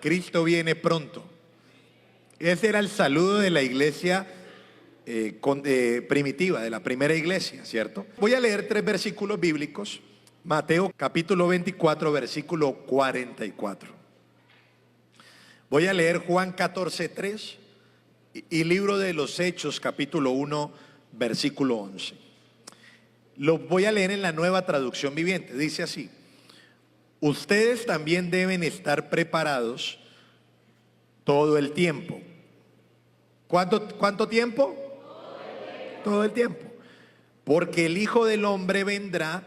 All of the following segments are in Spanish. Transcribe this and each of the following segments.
Cristo viene pronto. Ese era el saludo de la iglesia primitiva, de la primera iglesia, ¿cierto? Voy a leer 3 versículos bíblicos. Mateo capítulo 24, versículo 44. Voy a leer Juan 14:3 y libro de los Hechos capítulo 1, versículo 11. Lo voy a leer en la Nueva Traducción Viviente. Dice así: ustedes también deben estar preparados todo el tiempo. ¿Cuánto tiempo? Todo el tiempo. Porque el Hijo del Hombre vendrá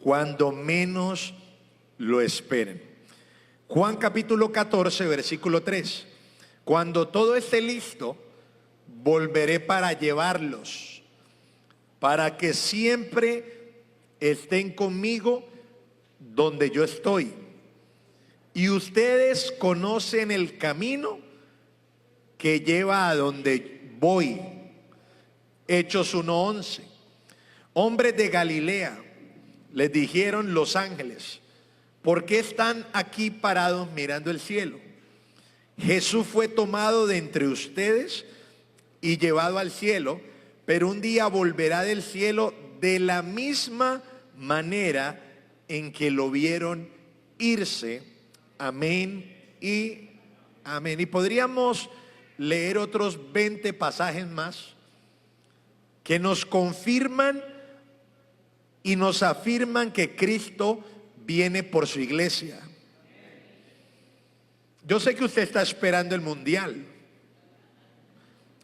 cuando menos lo esperen. Juan capítulo 14, versículo 3. Cuando todo esté listo, volveré para llevarlos, para que siempre estén conmigo donde yo estoy. Y ustedes conocen el camino que lleva a donde voy. Hechos 1:11. Hombres de Galilea, les dijeron los ángeles, ¿por qué están aquí parados mirando el cielo? Jesús fue tomado de entre ustedes y llevado al cielo, pero un día volverá del cielo de la misma manera en que lo vieron irse. Amén y amén. Y podríamos leer otros 20 pasajes más que nos confirman y nos afirman que Cristo viene por su iglesia. Yo sé que usted está esperando el mundial,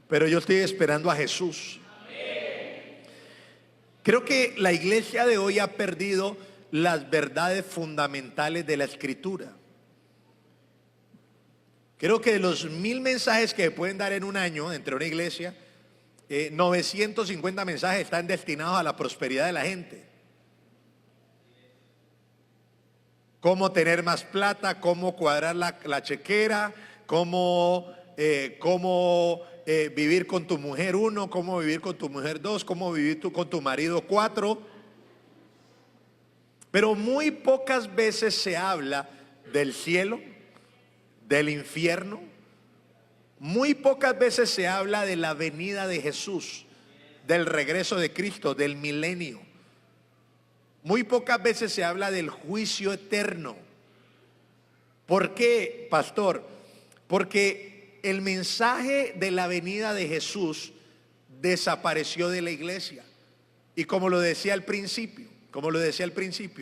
pero yo estoy esperando a Jesús. Creo que la iglesia de hoy ha perdido las verdades fundamentales de la Escritura. Creo que de los 1000 mensajes que pueden dar en un año entre una iglesia, 950 mensajes están destinados a la prosperidad de la gente. Cómo tener más plata, cómo cuadrar la chequera, cómo vivir con tu mujer 1, cómo vivir con tu mujer 2, cómo vivir con tu marido 4. Pero muy pocas veces se habla del cielo, del infierno. Muy pocas veces se habla de la venida de Jesús, del regreso de Cristo, del milenio. Muy pocas veces se habla del juicio eterno. ¿Por qué, pastor? Porque el mensaje de la venida de Jesús desapareció de la iglesia. Y como lo decía al principio,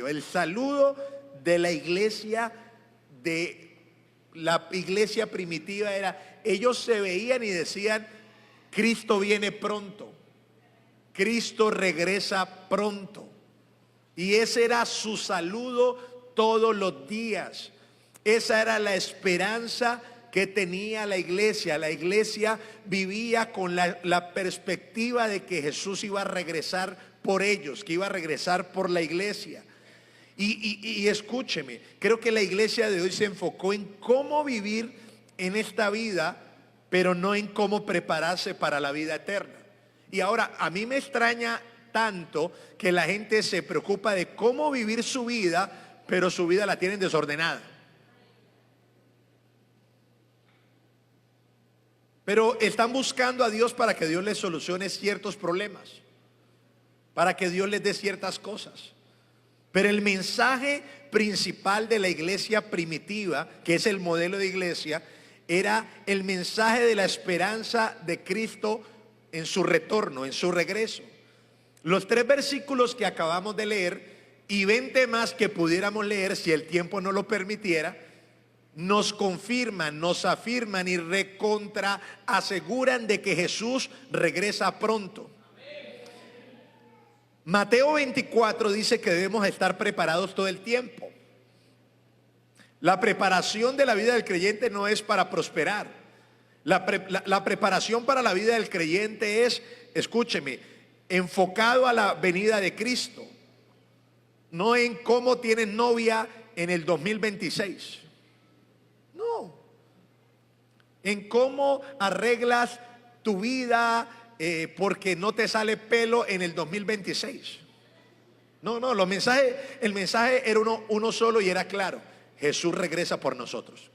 el saludo de la iglesia, de la iglesia primitiva era, ellos se veían y decían, Cristo viene pronto, Cristo regresa pronto. Y ese era su saludo todos los días. Esa era la esperanza que tenía la iglesia. La iglesia vivía con la perspectiva de que Jesús iba a regresar por ellos, que iba a regresar por la iglesia. Y escúcheme, creo que la iglesia de hoy se enfocó en cómo vivir en esta vida, pero no en cómo prepararse para la vida eterna. Y ahora, a mí me extraña tanto que la gente se preocupa de cómo vivir su vida, pero su vida la tienen desordenada. Pero están buscando a Dios para que Dios les solucione ciertos problemas, para que Dios les dé ciertas cosas. Pero el mensaje principal de la iglesia primitiva, que es el modelo de iglesia, era el mensaje de la esperanza de Cristo en su retorno, en su regreso. Los 3 versículos que acabamos de leer y 20 más que pudiéramos leer si el tiempo no lo permitiera, nos confirman, nos afirman y recontra aseguran de que Jesús regresa pronto. Mateo 24 dice que debemos estar preparados todo el tiempo. La preparación de la vida del creyente no es para prosperar. La preparación para la vida del creyente es, escúcheme, enfocado a la venida de Cristo, no en cómo tienes novia en el 2026. No, en cómo arreglas tu vida porque no te sale pelo en el 2026. No, el mensaje era uno solo y era claro: Jesús regresa por nosotros.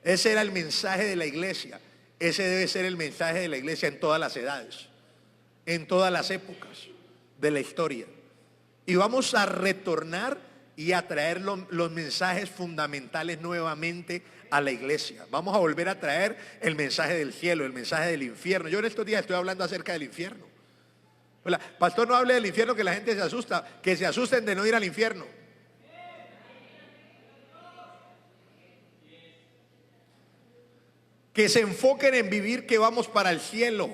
Ese era el mensaje de la iglesia. Ese debe ser el mensaje de la iglesia en todas las edades, en todas las épocas de la historia. Y vamos a retornar y a traer los mensajes fundamentales nuevamente a la iglesia. Vamos a volver a traer el mensaje del cielo, el mensaje del infierno. Yo en estos días estoy hablando acerca del infierno. Hola, pastor, no hable del infierno, que la gente se asusta. Que se asusten de no ir al infierno. Que se enfoquen en vivir que vamos para el cielo.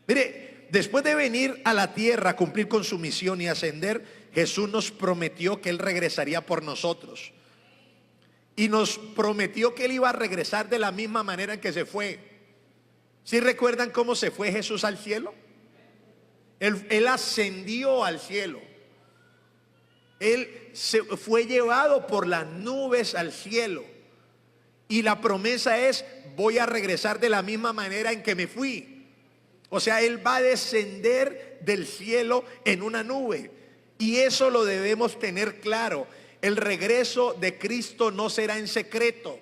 Mire, después de venir a la tierra a cumplir con su misión y ascender, Jesús nos prometió que Él regresaría por nosotros. Y nos prometió que Él iba a regresar de la misma manera en que se fue. ¿Sí recuerdan cómo se fue Jesús al cielo? Él ascendió al cielo. Él se fue llevado por las nubes al cielo. Y la promesa es: voy a regresar de la misma manera en que me fui. O sea, Él va a descender del cielo en una nube. Y eso lo debemos tener claro. El regreso de Cristo no será en secreto.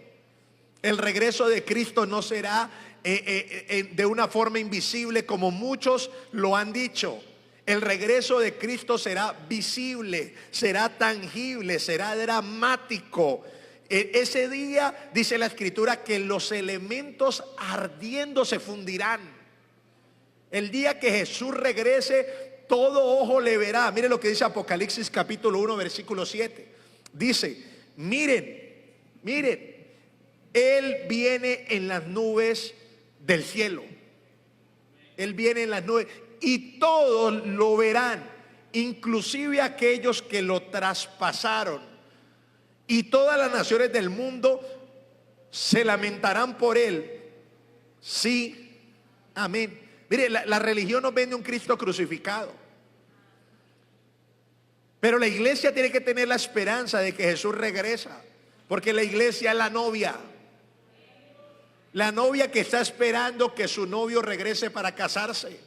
El regreso de Cristo no será de una forma invisible como muchos lo han dicho. El regreso de Cristo será visible, será tangible, será dramático. Ese día dice la escritura que los elementos ardiendo se fundirán. El día que Jesús regrese, todo ojo le verá. Mire lo que dice Apocalipsis capítulo 1 versículo 7. Dice: miren, Él viene en las nubes del cielo. Él viene en las nubes y todos lo verán, inclusive aquellos que lo traspasaron. Y todas las naciones del mundo se lamentarán por Él. Sí, amén. Mire, la religión nos vende un Cristo crucificado. Pero la iglesia tiene que tener la esperanza de que Jesús regresa. Porque la iglesia es la novia. La novia que está esperando que su novio regrese para casarse.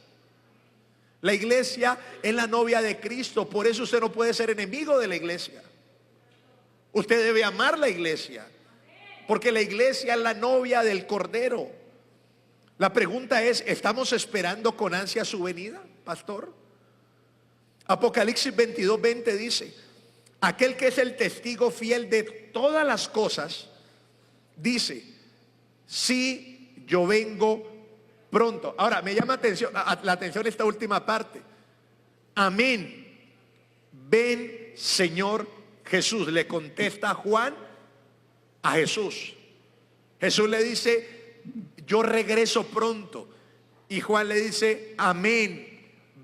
La iglesia es la novia de Cristo. Por eso usted no puede ser enemigo de la iglesia. Usted debe amar la iglesia. Porque la iglesia es la novia del Cordero. La pregunta es: ¿estamos esperando con ansia su venida, pastor? Apocalipsis 22:20 dice: aquel que es el testigo fiel de todas las cosas, dice: sí, yo vengo pronto. Ahora me llama la atención esta última parte. Amén. Ven, Señor Jesús. Le contesta Juan a Jesús. Jesús le dice: yo regreso pronto. Y Juan le dice: amén.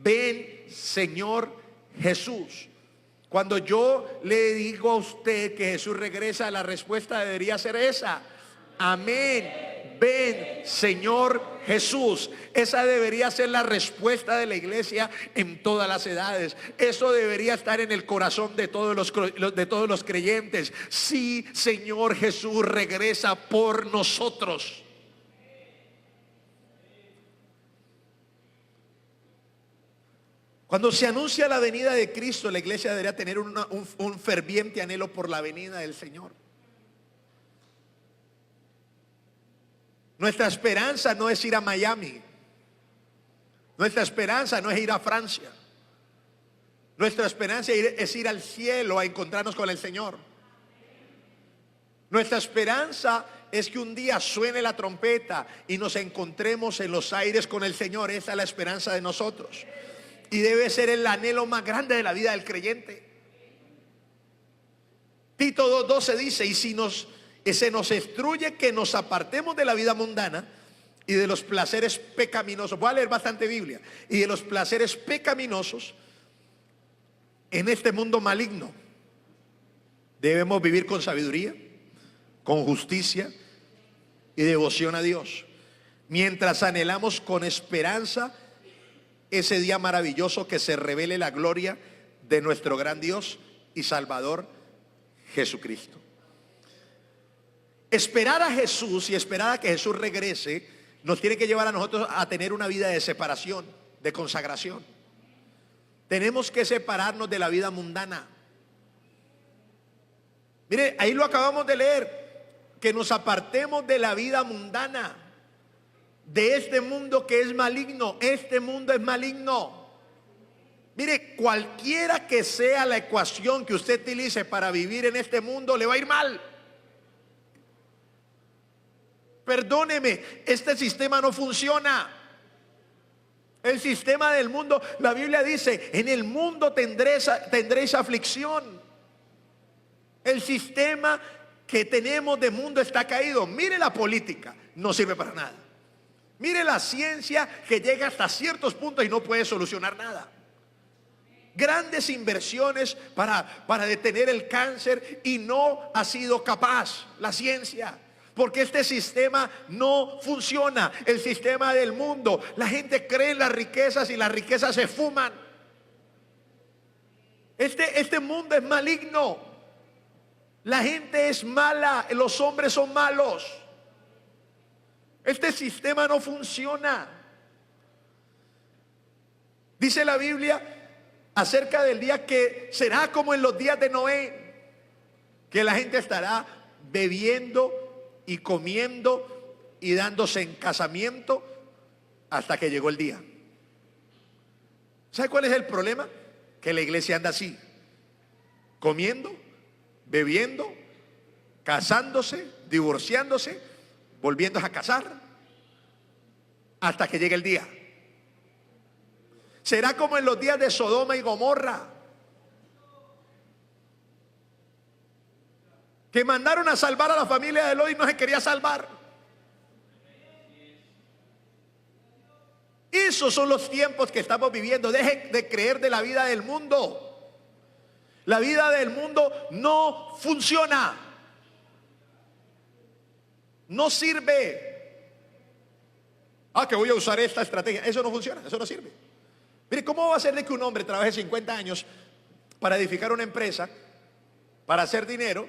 Ven, Señor Jesús. Cuando yo le digo a usted que Jesús regresa, la respuesta debería ser esa: amén. Ven, Señor Jesús. Esa debería ser la respuesta de la iglesia en todas las edades. Eso debería estar en el corazón de todos los creyentes. Sí, Señor Jesús regresa por nosotros. Cuando se anuncia la venida de Cristo, la iglesia debería tener un ferviente anhelo por la venida del Señor. Nuestra esperanza no es ir a Miami. Nuestra esperanza no es ir a Francia. Nuestra esperanza es ir al cielo a encontrarnos con el Señor. Nuestra esperanza es que un día suene la trompeta y nos encontremos en los aires con el Señor. Esa es la esperanza de nosotros. Y debe ser el anhelo más grande de la vida del creyente. Tito 2:12 dice: y si se nos instruye que nos apartemos de la vida mundana y de los placeres pecaminosos. Voy a leer bastante Biblia. Y de los placeres pecaminosos en este mundo maligno. Debemos vivir con sabiduría, con justicia y devoción a Dios, mientras anhelamos con esperanza ese día maravilloso que se revele la gloria de nuestro gran Dios y Salvador Jesucristo. Esperar a Jesús y esperar a que Jesús regrese nos tiene que llevar a nosotros a tener una vida de separación, de consagración. Tenemos que separarnos de la vida mundana. Mire, ahí lo acabamos de leer. que nos apartemos de la vida mundana, de este mundo que es maligno. Este mundo es maligno. Mire, cualquiera que sea la ecuación que usted utilice para vivir en este mundo, le va a ir mal. Perdóneme, este sistema no funciona. El sistema del mundo, la Biblia dice, en el mundo tendréis aflicción. El sistema que tenemos de mundo está caído. Mire la política, no sirve para nada. Mire la ciencia, que llega hasta ciertos puntos y no puede solucionar nada. Grandes inversiones para detener el cáncer y no ha sido capaz la ciencia. Porque este sistema no funciona. El sistema del mundo. La gente cree en las riquezas y las riquezas se fuman. Este mundo es maligno. La gente es mala. Los hombres son malos. Este sistema no funciona. Dice la Biblia acerca del día que será como en los días de Noé, que la gente estará bebiendo y comiendo y dándose en casamiento hasta que llegó el día. ¿Sabe cuál es el problema? Que la iglesia anda así, comiendo, bebiendo, casándose, divorciándose, volviéndose a casar hasta que llegue el día. Será como en los días de Sodoma y Gomorra, que mandaron a salvar a la familia de Lot y no se quería salvar. Esos son los tiempos que estamos viviendo. Dejen de creer de la vida del mundo. La vida del mundo no funciona. No sirve. Que voy a usar esta estrategia. Eso no funciona, eso no sirve. Mire, ¿cómo va a ser de que un hombre trabaje 50 años para edificar una empresa, para hacer dinero,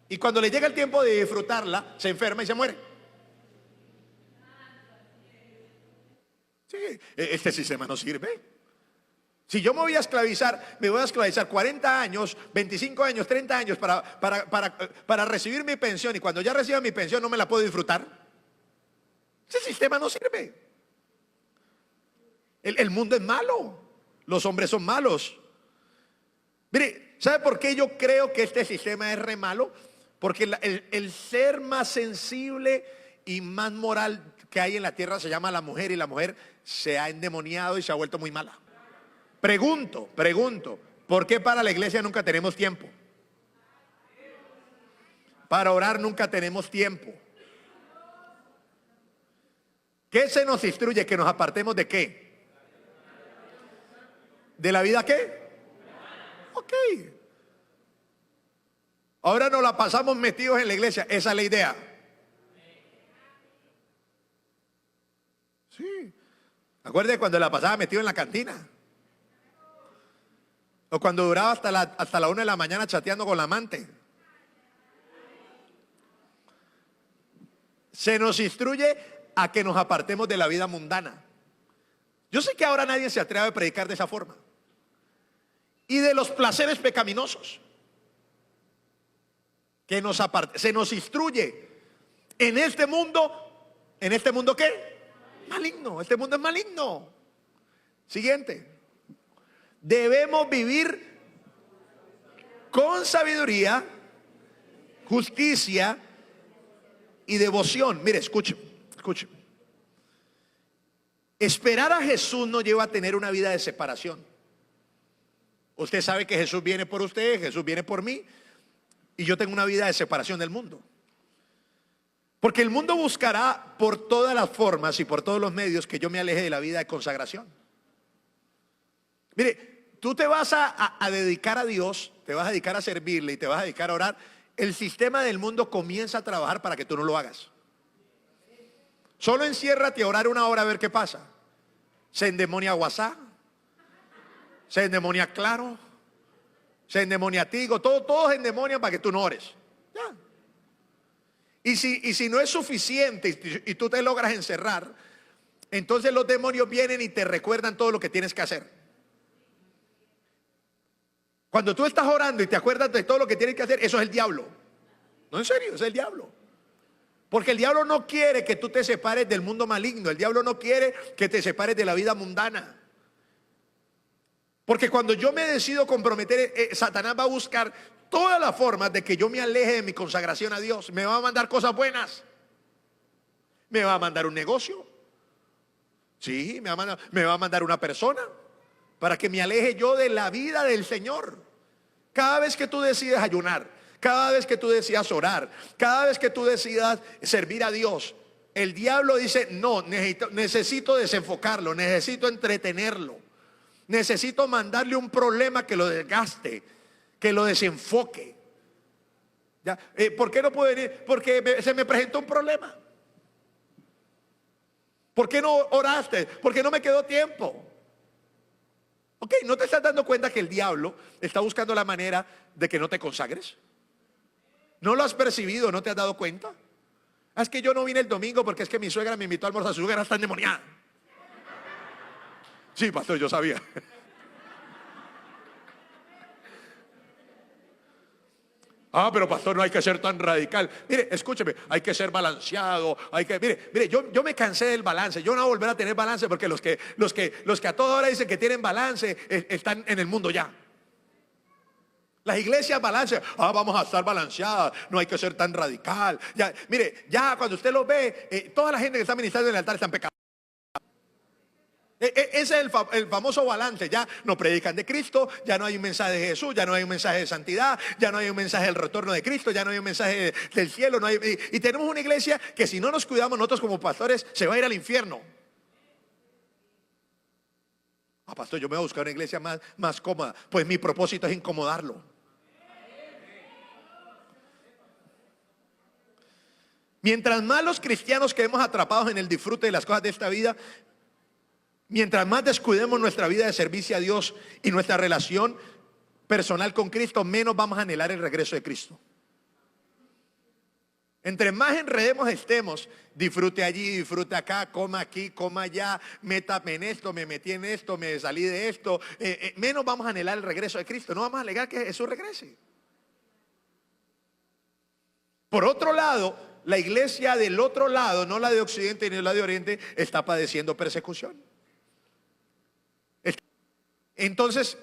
y cuando le llega el tiempo de disfrutarla, se enferma y se muere? Sí, este sistema no sirve. Si yo me voy a esclavizar 40 años, 25 años, 30 años para recibir mi pensión, y cuando ya reciba mi pensión no me la puedo disfrutar, ese sistema no sirve. El mundo es malo. Los hombres son malos. Mire, ¿sabe por qué yo creo que este sistema es re malo? Porque el ser más sensible y más moral que hay en la tierra se llama la mujer, y la mujer se ha endemoniado y se ha vuelto muy mala. Pregunto, ¿por qué para la iglesia nunca tenemos tiempo? Para orar nunca tenemos tiempo. ¿Qué se nos instruye? Que nos apartemos ¿de qué? ¿De la vida qué? Ok. Ahora nos la pasamos metidos en la iglesia. Esa es la idea. Sí. Acuérdate cuando la pasaba metido en la cantina. O cuando duraba hasta la 1 de la mañana chateando con la amante. Se nos instruye a que nos apartemos de la vida mundana. Yo sé que ahora nadie se atreve a predicar de esa forma. Y de los placeres pecaminosos. Que se nos instruye. En este mundo ¿qué? Maligno. Este mundo es maligno. Siguiente. Debemos vivir con sabiduría, justicia y devoción. Mire, escuche. Esperar a Jesús nos lleva a tener una vida de separación. Usted sabe que Jesús viene por usted, Jesús viene por mí, y yo tengo una vida de separación del mundo. Porque el mundo buscará por todas las formas y por todos los medios que yo me aleje de la vida de consagración. Mire, tú te vas a dedicar a Dios, te vas a dedicar a servirle y te vas a dedicar a orar. El sistema del mundo comienza a trabajar para que tú no lo hagas. Solo enciérrate a orar 1 hora a ver qué pasa. Se endemonia WhatsApp, se endemonia Claro, se endemonia Tigo, todos se endemonian para que tú no ores. Ya. Y si no es suficiente y tú te logras encerrar, entonces los demonios vienen y te recuerdan todo lo que tienes que hacer. Cuando tú estás orando y te acuerdas de todo lo que tienes que hacer, eso es el diablo. No, en serio, es el diablo. Porque el diablo no quiere que tú te separes del mundo maligno. El diablo no quiere que te separes de la vida mundana. Porque cuando yo me decido comprometer, Satanás va a buscar todas las formas de que yo me aleje de mi consagración a Dios. Me va a mandar cosas buenas. Me va a mandar un negocio. Sí, me va a mandar una persona para que me aleje yo de la vida del Señor. Cada vez que tú decides ayunar, cada vez que tú decidas orar, cada vez que tú decidas servir a Dios, el diablo dice: no, necesito desenfocarlo, necesito entretenerlo, necesito mandarle un problema que lo desgaste, que lo desenfoque. ¿Ya? ¿Por qué no puede venir? Porque se me presentó un problema. ¿Por qué no oraste? ¿Por qué no me quedó tiempo? Ok, ¿no te estás dando cuenta que el diablo está buscando la manera de que no te consagres? ¿No lo has percibido? ¿No te has dado cuenta? Es que yo no vine el domingo porque es que mi suegra me invitó a almorzar. Su suegra está endemoniada. Sí, pastor, yo sabía. Ah, pero pastor, no hay que ser tan radical. Mire, escúcheme, hay que ser balanceado. Mire, yo me cansé del balance. Yo no voy a volver a tener balance porque los que a toda hora dicen que tienen balance están en el mundo ya. Las iglesias balance. Vamos a estar balanceadas. No hay que ser tan radical. Ya, mire, ya cuando usted lo ve, toda la gente que está ministrando en el altar está en pecado. Ese es el famoso balance. Ya no predican de Cristo, ya no hay un mensaje de Jesús, ya no hay un mensaje de santidad, ya no hay un mensaje del retorno de Cristo, ya no hay un mensaje del cielo, y tenemos una iglesia que si no nos cuidamos nosotros como pastores se va a ir al infierno. Pastor, yo me voy a buscar una iglesia más cómoda. Pues mi propósito es incomodarlo. Mientras más los cristianos quedemos atrapados en el disfrute de las cosas de esta vida, mientras más descuidemos nuestra vida de servicio a Dios y nuestra relación personal con Cristo, menos vamos a anhelar el regreso de Cristo. Entre más enredemos estemos, disfrute allí, disfrute acá, coma aquí, coma allá, métame en esto, me metí en esto, me salí de esto, menos vamos a anhelar el regreso de Cristo. No vamos a alegar que Jesús regrese. Por otro lado, la iglesia del otro lado, no la de Occidente ni la de Oriente, está padeciendo persecución. Entonces,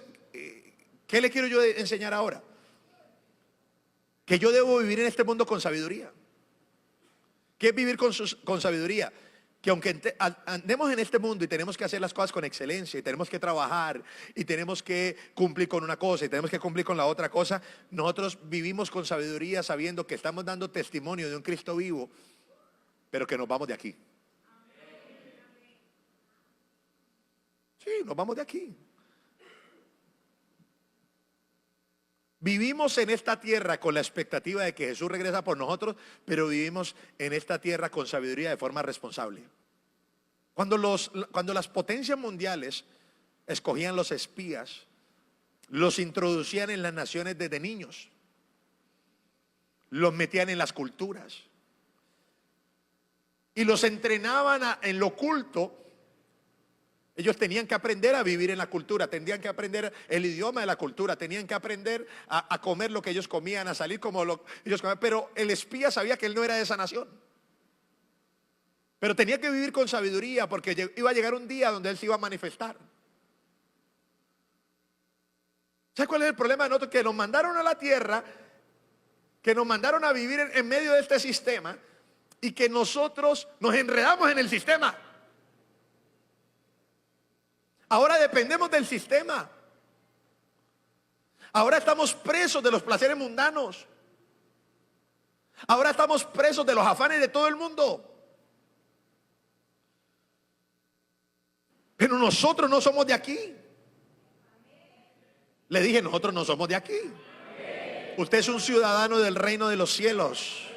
¿qué le quiero yo enseñar ahora? Que yo debo vivir en este mundo con sabiduría. ¿Qué es vivir con sabiduría? Que aunque andemos en este mundo y tenemos que hacer las cosas con excelencia, y tenemos que trabajar, y tenemos que cumplir con una cosa, y tenemos que cumplir con la otra cosa, nosotros vivimos con sabiduría sabiendo que estamos dando testimonio de un Cristo vivo, pero que nos vamos de aquí. Sí, nos vamos de aquí. Vivimos en esta tierra con la expectativa de que Jesús regresa por nosotros, pero vivimos en esta tierra con sabiduría de forma responsable. Cuando las potencias mundiales escogían los espías, los introducían en las naciones desde niños, los metían en las culturas y los entrenaban en lo oculto. Ellos tenían que aprender a vivir en la cultura, tenían que aprender el idioma de la cultura, tenían que aprender a comer lo que ellos comían, a salir como ellos comían. Pero el espía sabía que él no era de esa nación. Pero tenía que vivir con sabiduría porque iba a llegar un día donde él se iba a manifestar. ¿Sabes cuál es el problema de nosotros? Que nos mandaron a la tierra, que nos mandaron a vivir en medio de este sistema y que nosotros nos enredamos en el sistema. Ahora dependemos del sistema. Ahora estamos presos de los placeres mundanos. Ahora estamos presos de los afanes de todo el mundo. Pero nosotros no somos de aquí. Le dije, nosotros no somos de aquí. Usted es un ciudadano del reino de los cielos.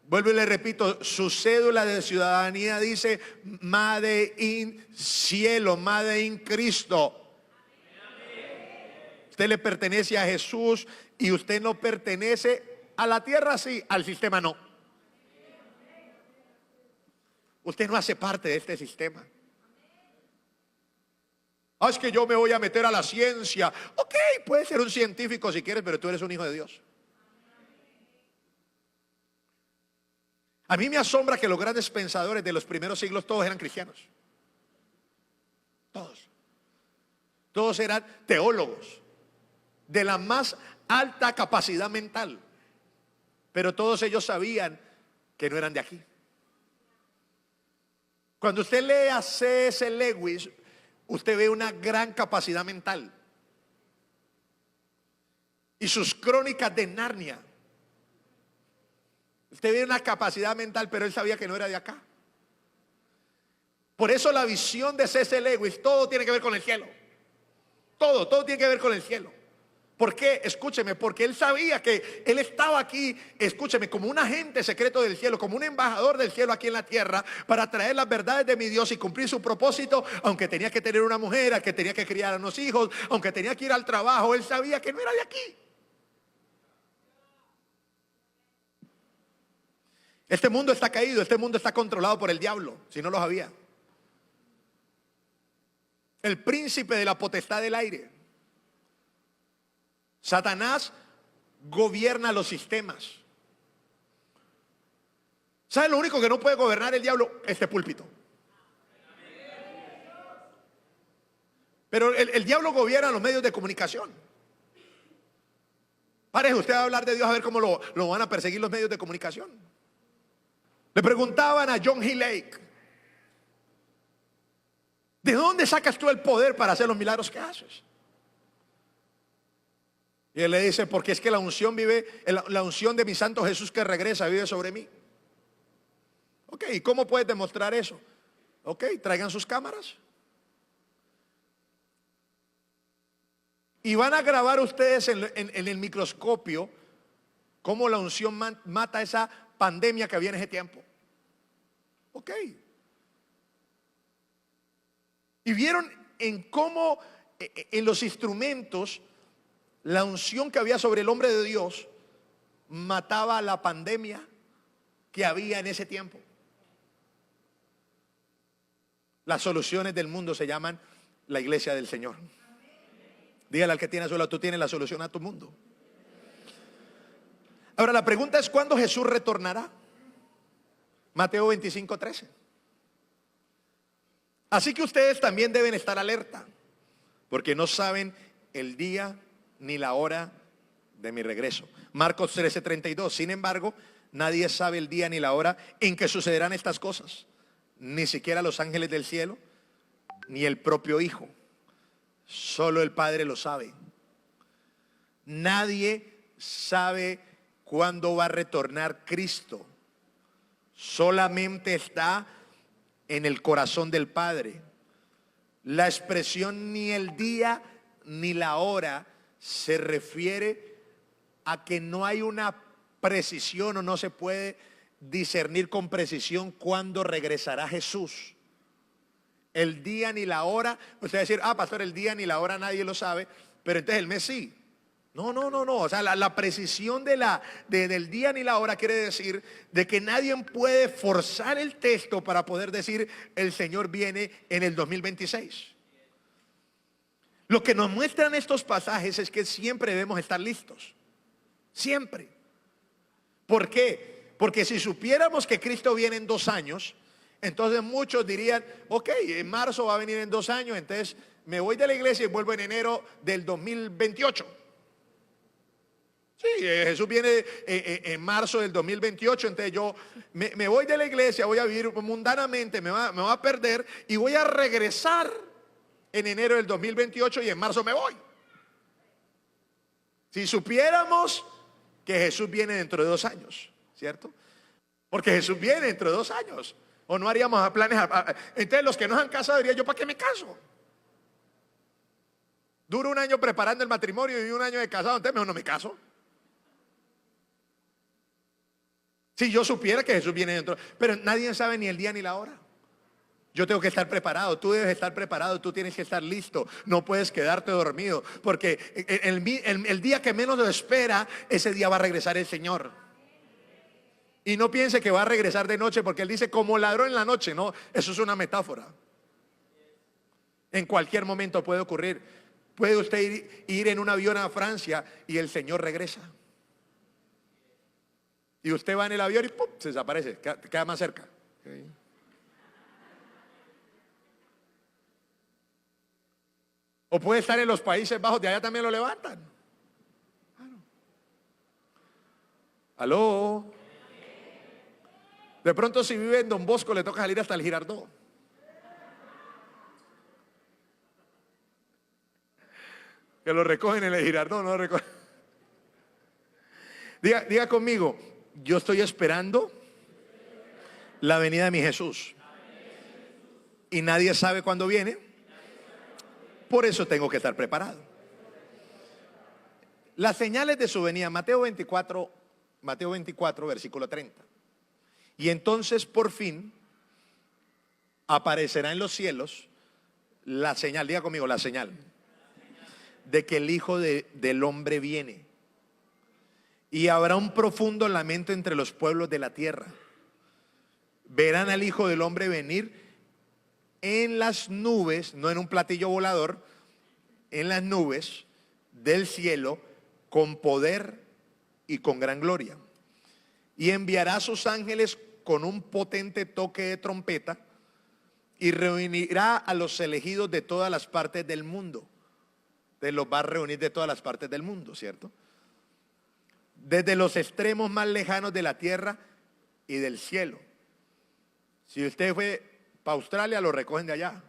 Vuelvo y le repito, su cédula de ciudadanía dice Made in cielo, Made in Cristo. Usted le pertenece a Jesús y usted no pertenece a la tierra, sí, al sistema no. Usted no hace parte de este sistema. Es que yo me voy a meter a la ciencia. Ok, puedes ser un científico si quieres, pero tú eres un hijo de Dios. A mí me asombra que los grandes pensadores de los primeros siglos todos eran cristianos. Todos. Todos eran teólogos de la más alta capacidad mental. Pero todos ellos sabían que no eran de aquí. Cuando usted lee a C.S. Lewis, usted ve una gran capacidad mental. Y sus crónicas de Narnia, usted ve una capacidad mental, pero él sabía que no era de acá. Por eso la visión de C.S. Lewis, todo tiene que ver con el cielo. Todo tiene que ver con el cielo. ¿Por qué? Escúcheme, porque él sabía que él estaba aquí, escúcheme, como un agente secreto del cielo, como un embajador del cielo aquí en la tierra, para traer las verdades de mi Dios y cumplir su propósito, aunque tenía que tener una mujer, aunque tenía que criar a unos hijos, aunque tenía que ir al trabajo, él sabía que no era de aquí. Este mundo está caído, este mundo está controlado por el diablo, si no lo sabía. El príncipe de la potestad del aire. Satanás gobierna los sistemas. ¿Sabe lo único que no puede gobernar el diablo? Este púlpito. Pero el diablo gobierna los medios de comunicación. Pare usted a hablar de Dios a ver cómo lo van a perseguir los medios de comunicación. Le preguntaban a John G. Lake: ¿de dónde sacas tú el poder para hacer los milagros que haces? Y él le dice: porque es que la unción la unción de mi santo Jesús que regresa vive sobre mí. Ok, ¿y cómo puedes demostrar eso? Ok, traigan sus cámaras. Y van a grabar ustedes en el microscopio cómo la unción mata esa pandemia que había en ese tiempo. Ok. Y vieron en cómo en los instrumentos la unción que había sobre el hombre de Dios mataba la pandemia que había en ese tiempo. Las soluciones del mundo se llaman la iglesia del Señor. Dígale al que tiene a su lado: tú tienes la solución a tu mundo. Ahora la pregunta es: ¿cuándo Jesús retornará? Mateo 25:13. Así que ustedes también deben estar alerta, porque no saben el día ni la hora de mi regreso. Marcos 13:32. Sin embargo, nadie sabe el día ni la hora en que sucederán estas cosas, ni siquiera los ángeles del cielo, ni el propio Hijo. Solo el Padre lo sabe. Nadie sabe cuándo va a retornar Cristo. Solamente está en el corazón del Padre. La expresión ni el día ni la hora se refiere a que no hay una precisión, o no se puede discernir con precisión cuándo regresará Jesús. El día ni la hora, usted va a decir: pastor, el día ni la hora nadie lo sabe, pero entonces el mes sí. No. O sea, la precisión del día ni la hora quiere decir de que nadie puede forzar el texto para poder decir: el Señor viene en el 2026. Lo que nos muestran estos pasajes es que siempre debemos estar listos. Siempre. ¿Por qué? Porque si supiéramos que Cristo viene en 2 años, entonces muchos dirían: ok, en marzo va a venir en 2 años, entonces me voy de la iglesia y vuelvo en enero del 2028. Sí, Jesús viene en marzo del 2028, entonces yo me voy de la iglesia, voy a vivir mundanamente, me va a perder y voy a regresar en enero del 2028 y en marzo me voy. Si supiéramos que Jesús viene dentro de 2 años, ¿cierto? Porque Jesús viene dentro de 2 años. O no haríamos planes. Entonces los que no se han casado dirían: ¿yo para qué me caso? Duro 1 año preparando el matrimonio y 1 año de casado, entonces mejor no me caso. Si yo supiera que Jesús viene dentro, pero nadie sabe ni el día ni la hora. Yo tengo que estar preparado, tú debes estar preparado, tú tienes que estar listo. No puedes quedarte dormido, porque el día que menos lo espera, ese día va a regresar el Señor. Y no piense que va a regresar de noche, porque Él dice: como ladrón en la noche. No, eso es una metáfora. En cualquier momento puede ocurrir. Puede usted ir en un avión a Francia y el Señor regresa. Y usted va en el avión y ¡pum!, se desaparece, queda más cerca. O puede estar en los Países Bajos, de allá también lo levantan. ¿Aló? De pronto si vive en Don Bosco le toca salir hasta el Girardot. Que lo recogen en el Girardot, no lo recogen. Diga conmigo, yo estoy esperando la venida de mi Jesús. Y nadie sabe cuándo viene. Por eso tengo que estar preparado. Las señales de su venida, Mateo 24, versículo 30. Y entonces por fin aparecerá en los cielos la señal, diga conmigo, la señal de que el Hijo del Hombre viene. Y habrá un profundo lamento entre los pueblos de la tierra. Verán al Hijo del Hombre venir en las nubes, no en un platillo volador, en las nubes del cielo, con poder y con gran gloria. Y enviará a sus ángeles con un potente toque de trompeta y reunirá a los elegidos de todas las partes del mundo. Entonces los va a reunir de todas las partes del mundo, ¿cierto? Desde los extremos más lejanos de la tierra y del cielo. Si usted fue para Australia, lo recogen de allá.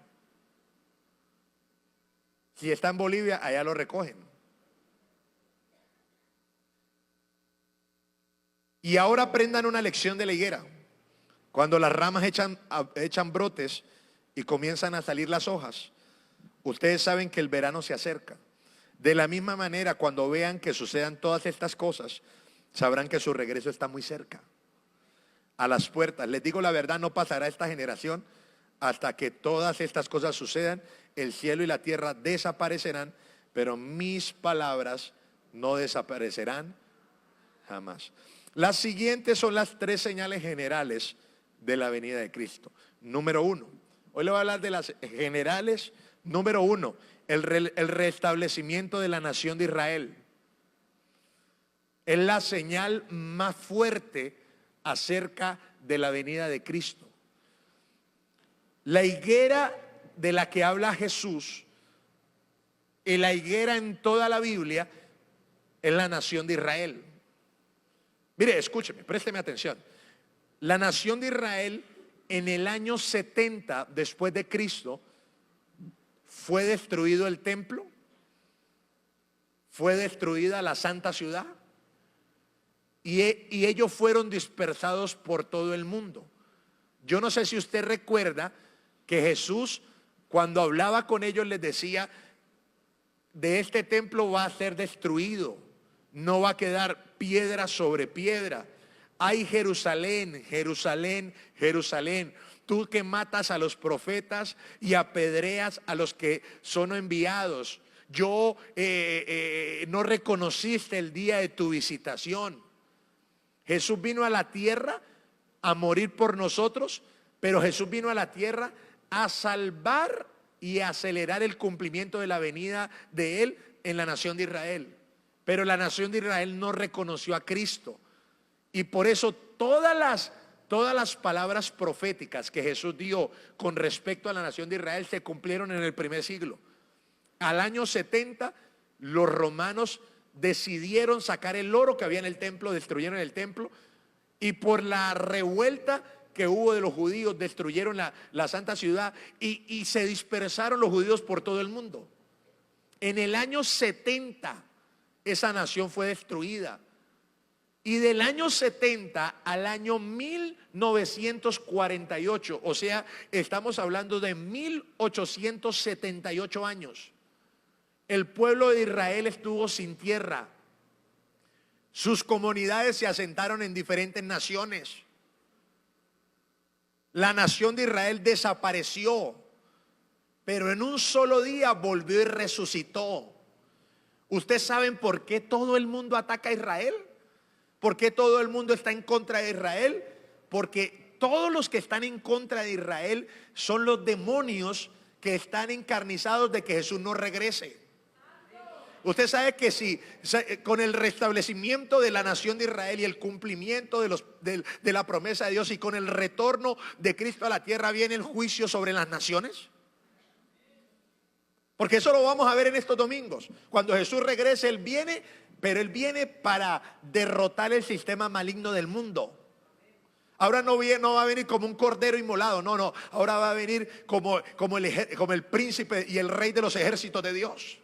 Si está en Bolivia, allá lo recogen. Y ahora aprendan una lección de la higuera. Cuando las ramas echan brotes y comienzan a salir las hojas, ustedes saben que el verano se acerca. De la misma manera, cuando vean que sucedan todas estas cosas, sabrán que su regreso está muy cerca, a las puertas. Les digo la verdad, no pasará esta generación hasta que todas estas cosas sucedan. El cielo y la tierra desaparecerán, pero mis palabras no desaparecerán jamás. Las siguientes son las tres señales generales de la venida de Cristo. Número uno, hoy le voy a hablar de las generales. Número uno, el restablecimiento de la nación de Israel. Es la señal más fuerte acerca de la venida de Cristo. La higuera de la que habla Jesús, y la higuera en toda la Biblia, es la nación de Israel. Mire, escúcheme, présteme atención. La nación de Israel en el año 70 después de Cristo fue destruido el templo, fue destruida la santa ciudad y ellos fueron dispersados por todo el mundo. Yo no sé si usted recuerda que Jesús, cuando hablaba con ellos, les decía: de este templo va a ser destruido, no va a quedar piedra sobre piedra. Ay, Jerusalén, Jerusalén, Jerusalén, tú que matas a los profetas y apedreas a los que son enviados. No reconociste el día de tu visitación. Jesús vino a la tierra a morir por nosotros, pero Jesús vino a la tierra a salvar y a acelerar el cumplimiento de la venida de Él en la nación de Israel. Pero la nación de Israel no reconoció a Cristo. Y por eso todas las palabras proféticas que Jesús dio con respecto a la nación de Israel se cumplieron en el primer siglo. Al año 70, los romanos decidieron sacar el oro que había en el templo, destruyeron el templo, y por la revuelta que hubo de los judíos, destruyeron la santa ciudad y se dispersaron los judíos por todo el mundo. En el año 70, esa nación fue destruida. Y del año 70 al año 1948, o sea, estamos hablando de 1878 años, el pueblo de Israel estuvo sin tierra. Sus comunidades se asentaron en diferentes naciones. La nación de Israel desapareció, pero en un solo día volvió y resucitó. ¿Ustedes saben por qué todo el mundo ataca a Israel? ¿Por qué todo el mundo está en contra de Israel? Porque todos los que están en contra de Israel son los demonios que están encarnizados de que Jesús no regrese. Usted sabe que si con el restablecimiento de la nación de Israel y el cumplimiento de la promesa de Dios y con el retorno de Cristo a la tierra viene el juicio sobre las naciones. Porque eso lo vamos a ver en estos domingos. Cuando Jesús regrese, Él viene, pero Él viene para derrotar el sistema maligno del mundo. Ahora no va a venir como un cordero inmolado, no. Ahora va a venir como el príncipe y el rey de los ejércitos de Dios.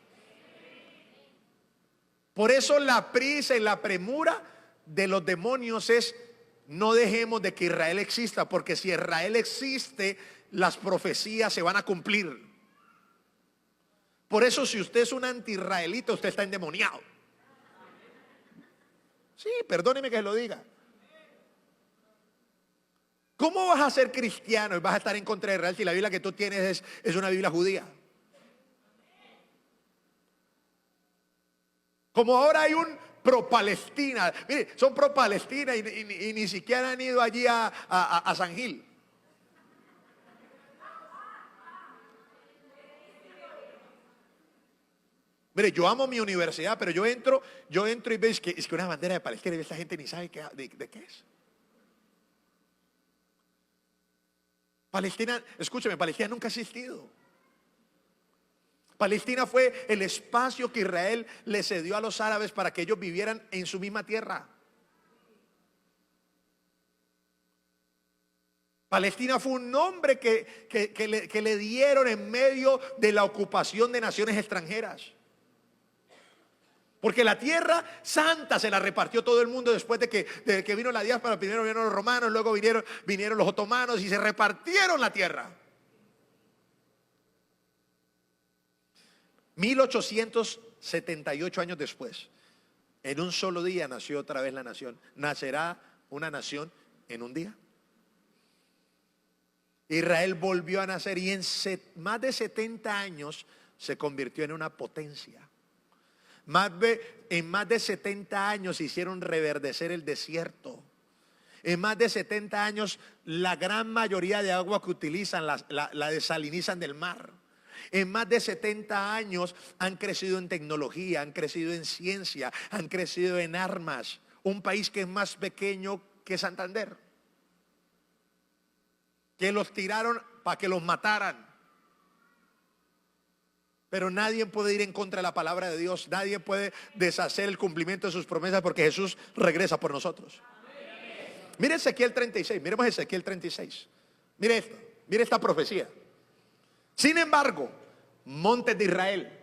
Por eso la prisa y la premura de los demonios es: no dejemos de que Israel exista, porque si Israel existe, las profecías se van a cumplir. Por eso, si usted es un anti-israelita, usted está endemoniado. Sí, perdóneme que lo diga. ¿Cómo vas a ser cristiano y vas a estar en contra de Israel si la Biblia que tú tienes es una Biblia judía? Como ahora hay un pro-Palestina. Mire, son pro-Palestina y ni siquiera han ido allí a San Gil. Mire, yo amo mi universidad, pero yo entro y ves que es que una bandera de Palestina y esta gente ni sabe de qué es. Palestina, escúcheme, Palestina nunca ha existido. Palestina fue el espacio que Israel le cedió a los árabes para que ellos vivieran en su misma tierra. Palestina fue un nombre que le dieron en medio de la ocupación de naciones extranjeras. Porque la tierra santa se la repartió todo el mundo después de que vino la diáspora. Primero vinieron los romanos, luego vinieron los otomanos y se repartieron la tierra. 1878 años después, en un solo día nació otra vez la nación. ¿Nacerá una nación en un día? Israel volvió a nacer y en más de 70 años se convirtió en una potencia. En más de 70 años hicieron reverdecer el desierto. En más de 70 años la gran mayoría de agua que utilizan la desalinizan del mar. En más de 70 años han crecido en tecnología, han crecido en ciencia, han crecido en armas. Un país que es más pequeño que Santander, que los tiraron para que los mataran. Pero nadie puede ir en contra de la palabra de Dios. Nadie puede deshacer el cumplimiento de sus promesas, porque Jesús regresa por nosotros. Mire Ezequiel 36, miremos Ezequiel 36. Mire esto, mire esta profecía. Sin embargo, montes de Israel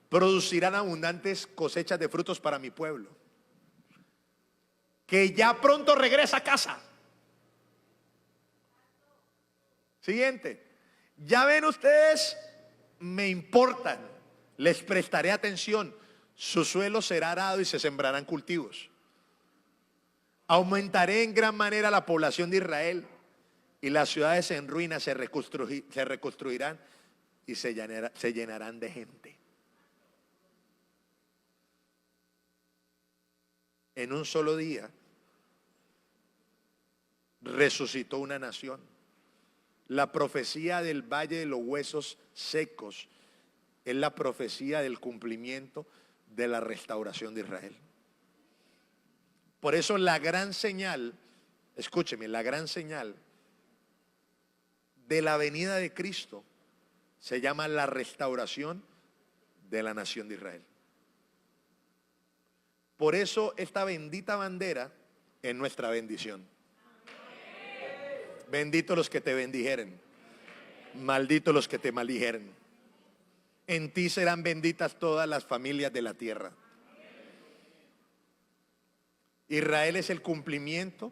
producirán abundantes cosechas de frutos para mi pueblo, que ya pronto regresa a casa. Siguiente. Ya ven ustedes, me importan, les prestaré atención. Su suelo será arado y se sembrarán cultivos. Aumentaré en gran manera la población de Israel, y las ciudades en ruinas se reconstruirán y se llenarán de gente. En un solo día resucitó una nación. La profecía del valle de los huesos secos es la profecía del cumplimiento de la restauración de Israel. Por eso la gran señal, escúcheme, la gran señal de la venida de Cristo se llama la restauración de la nación de Israel. Por eso esta bendita bandera es nuestra bendición. Benditos los que te bendijeren, malditos los que te maldijeren. En ti serán benditas todas las familias de la tierra. Israel es el cumplimiento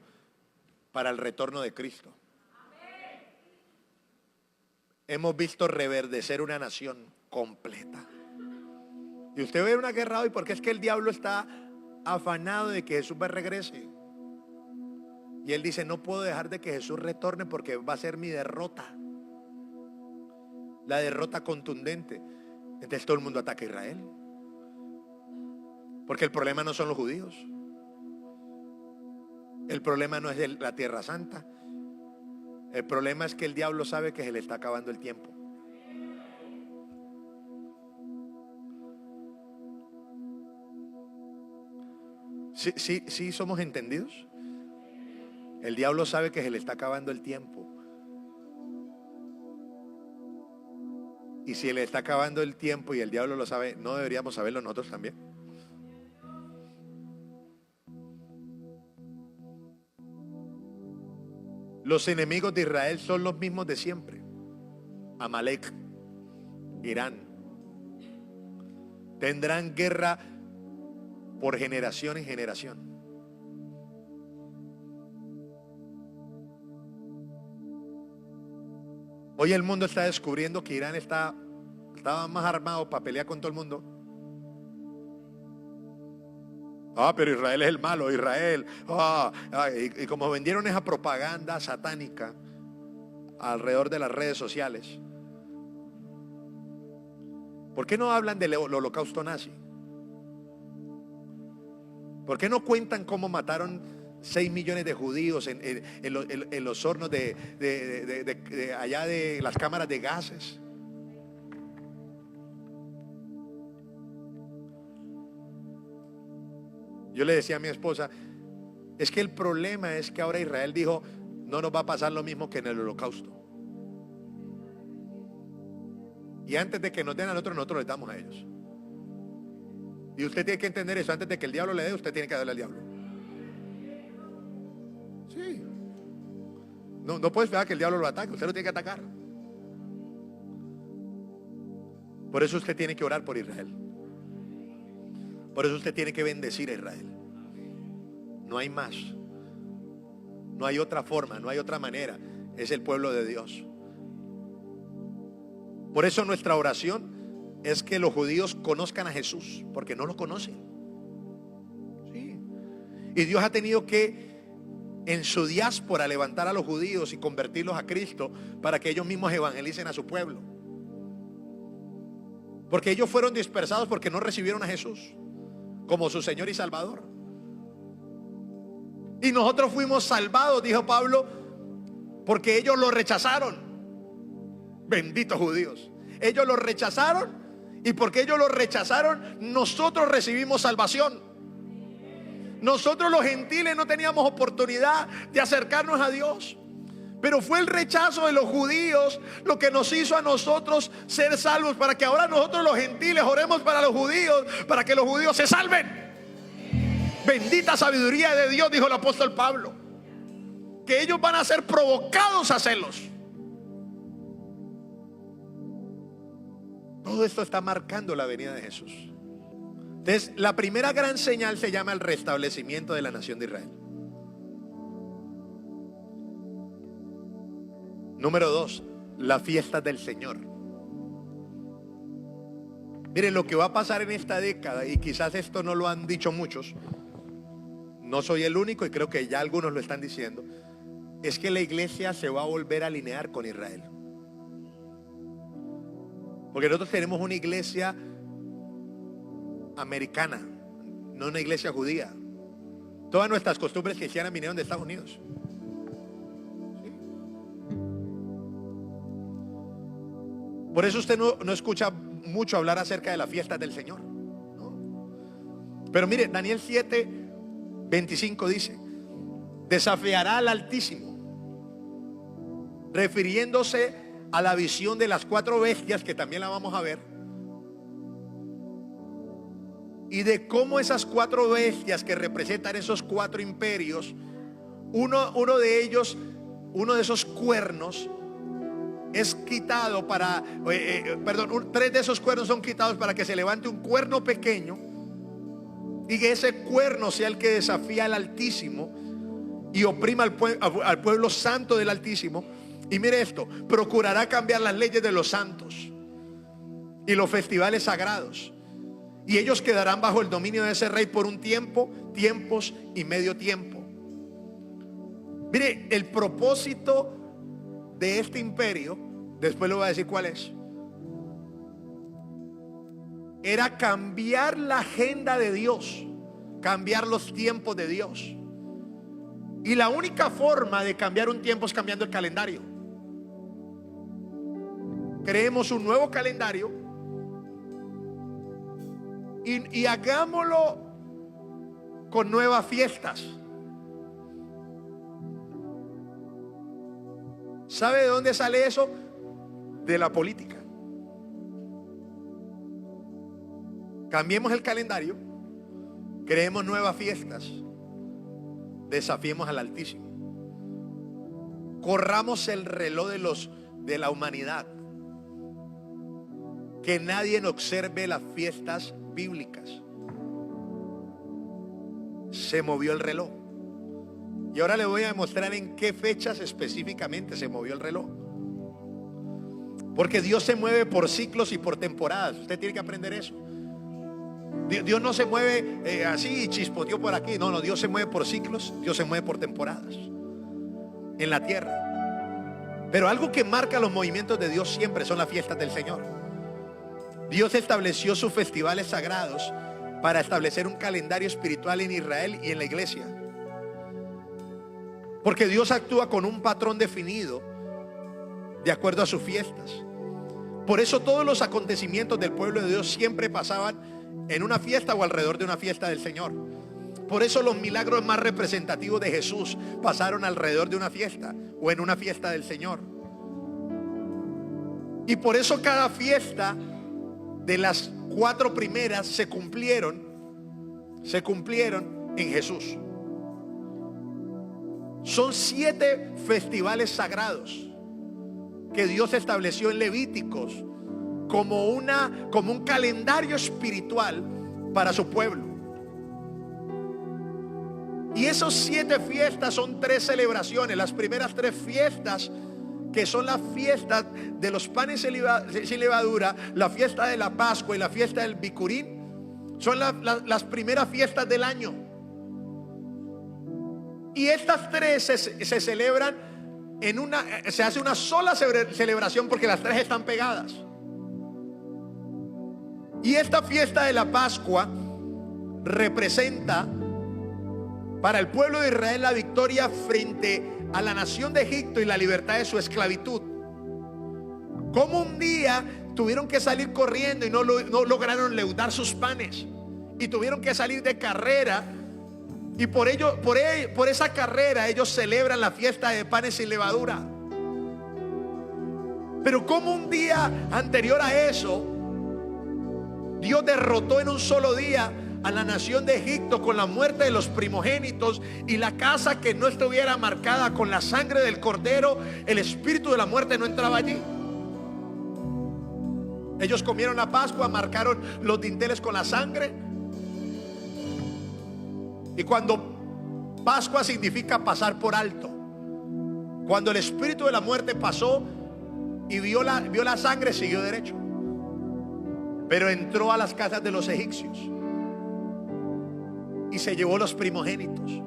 para el retorno de Cristo. Hemos visto reverdecer una nación completa. Y usted ve una guerra hoy porque es que el diablo está afanado de que Jesús regrese. Y él dice: no puedo dejar de que Jesús retorne, porque va a ser mi derrota. La derrota contundente. Entonces todo el mundo ataca a Israel, porque el problema no son los judíos. El problema no es la Tierra Santa. El problema es que el diablo sabe que se le está acabando el tiempo. ¿Sí, sí, sí somos entendidos? El diablo sabe que se le está acabando el tiempo. Y si le está acabando el tiempo y el diablo lo sabe, ¿no deberíamos saberlo nosotros también? Los enemigos de Israel son los mismos de siempre. Amalek, Irán. Tendrán guerra por generación en generación. Hoy el mundo está descubriendo que Irán estaba más armado para pelear con todo el mundo. Pero Israel es el malo, Israel. Y como vendieron esa propaganda satánica alrededor de las redes sociales, ¿por qué no hablan del holocausto nazi? ¿Por qué no cuentan cómo mataron 6 millones de judíos en los hornos de allá de las cámaras de gases? Yo le decía a mi esposa, es que el problema es que ahora Israel dijo, no nos va a pasar lo mismo que en el holocausto. Y antes de que nos den a nosotros les damos a ellos. Y usted tiene que entender eso, antes de que el diablo le dé, usted tiene que darle al diablo. Sí. No puede esperar que el diablo lo ataque, usted lo tiene que atacar. Por eso usted tiene que orar por Israel. Por eso usted tiene que bendecir a Israel. No hay más. No hay otra forma, no hay otra manera. Es el pueblo de Dios. Por eso nuestra oración es que los judíos conozcan a Jesús, porque no lo conocen. Sí. Y Dios ha tenido que en su diáspora levantar a los judíos y convertirlos a Cristo para que ellos mismos evangelicen a su pueblo. Porque ellos fueron dispersados porque no recibieron a Jesús como su Señor y Salvador. Y nosotros fuimos salvados, dijo Pablo, porque ellos lo rechazaron. Benditos judíos. Ellos lo rechazaron, y porque ellos lo rechazaron, nosotros recibimos salvación. Nosotros los gentiles no teníamos oportunidad de acercarnos a Dios, pero fue el rechazo de los judíos lo que nos hizo a nosotros ser salvos, para que ahora nosotros los gentiles oremos para los judíos, para que los judíos se salven. Bendita sabiduría de Dios, dijo el apóstol Pablo, que ellos van a ser provocados a celos. Todo esto está marcando la venida de Jesús. Entonces, la primera gran señal se llama el restablecimiento de la nación de Israel. Número 2, la fiesta del Señor. Miren lo que va a pasar en esta década, y quizás esto no lo han dicho muchos, no soy el único y creo que ya algunos lo están diciendo, es que la iglesia se va a volver a alinear con Israel. Porque nosotros tenemos una iglesia americana, no una iglesia judía. Todas nuestras costumbres cristianas vinieron de Estados Unidos. ¿Sí? Por eso usted no escucha mucho hablar acerca de las fiestas del Señor, ¿no? Pero mire, Daniel 7:25 dice: desafiará al Altísimo, refiriéndose a la visión de las 4 bestias, que también la vamos a ver, y de cómo esas 4 bestias que representan esos 4 imperios, uno de ellos, uno de esos cuernos es quitado para, 3 de esos cuernos son quitados para que se levante un cuerno pequeño, y que ese cuerno sea el que desafía al Altísimo y oprima al pueblo santo del Altísimo. Y mire esto: procurará cambiar las leyes de los santos y los festivales sagrados, y ellos quedarán bajo el dominio de ese rey por un tiempo, tiempos y medio tiempo. Mire, el propósito de este imperio, después le voy a decir cuál es, era cambiar la agenda de Dios, cambiar los tiempos de Dios. Y la única forma de cambiar un tiempo es cambiando el calendario. Creemos un nuevo calendario y hagámoslo con nuevas fiestas. ¿Sabe de dónde sale eso? De la política. Cambiemos el calendario, creemos nuevas fiestas, desafiemos al Altísimo, corramos el reloj de la humanidad, que nadie observe las fiestas bíblicas. Se movió el reloj. Y ahora le voy a demostrar en qué fechas específicamente se movió el reloj. Porque Dios se mueve por ciclos y por temporadas. Usted tiene que aprender eso. Dios no se mueve así y chispoteó por aquí. No, Dios se mueve por ciclos. Dios se mueve por temporadas en la tierra. Pero algo que marca los movimientos de Dios siempre son las fiestas del Señor. Dios estableció sus festivales sagrados para establecer un calendario espiritual en Israel y en la iglesia. Porque Dios actúa con un patrón definido de acuerdo a sus fiestas. Por eso todos los acontecimientos del pueblo de Dios siempre pasaban en una fiesta o alrededor de una fiesta del Señor. Por eso los milagros más representativos de Jesús pasaron alrededor de una fiesta o en una fiesta del Señor. Y por eso cada fiesta de las 4 primeras se cumplieron en Jesús. Son 7 festivales sagrados que Dios estableció en Levíticos como un calendario espiritual para su pueblo. Y esos 7 fiestas son 3 celebraciones. Las primeras 3 fiestas, que son las fiestas de los panes sin levadura, la fiesta de la Pascua y la fiesta del Bicurín, son las primeras fiestas del año. Y estas 3 se celebran se hace una sola celebración porque las 3 están pegadas. Y esta fiesta de la Pascua representa para el pueblo de Israel la victoria frente a la nación de Egipto y la libertad de su esclavitud. Como un día tuvieron que salir corriendo y no lograron leudar sus panes, y tuvieron que salir de carrera, y por esa carrera ellos celebran la fiesta de panes sin levadura. Pero como un día anterior a eso, Dios derrotó en un solo día a la nación de Egipto con la muerte de los primogénitos, y la casa que no estuviera marcada con la sangre del cordero, el espíritu de la muerte no entraba allí. Ellos comieron la Pascua, marcaron los dinteles con la sangre. Y cuando Pascua significa pasar por alto, cuando el espíritu de la muerte pasó y vio la sangre, siguió derecho. Pero entró a las casas de los egipcios y se llevó los primogénitos.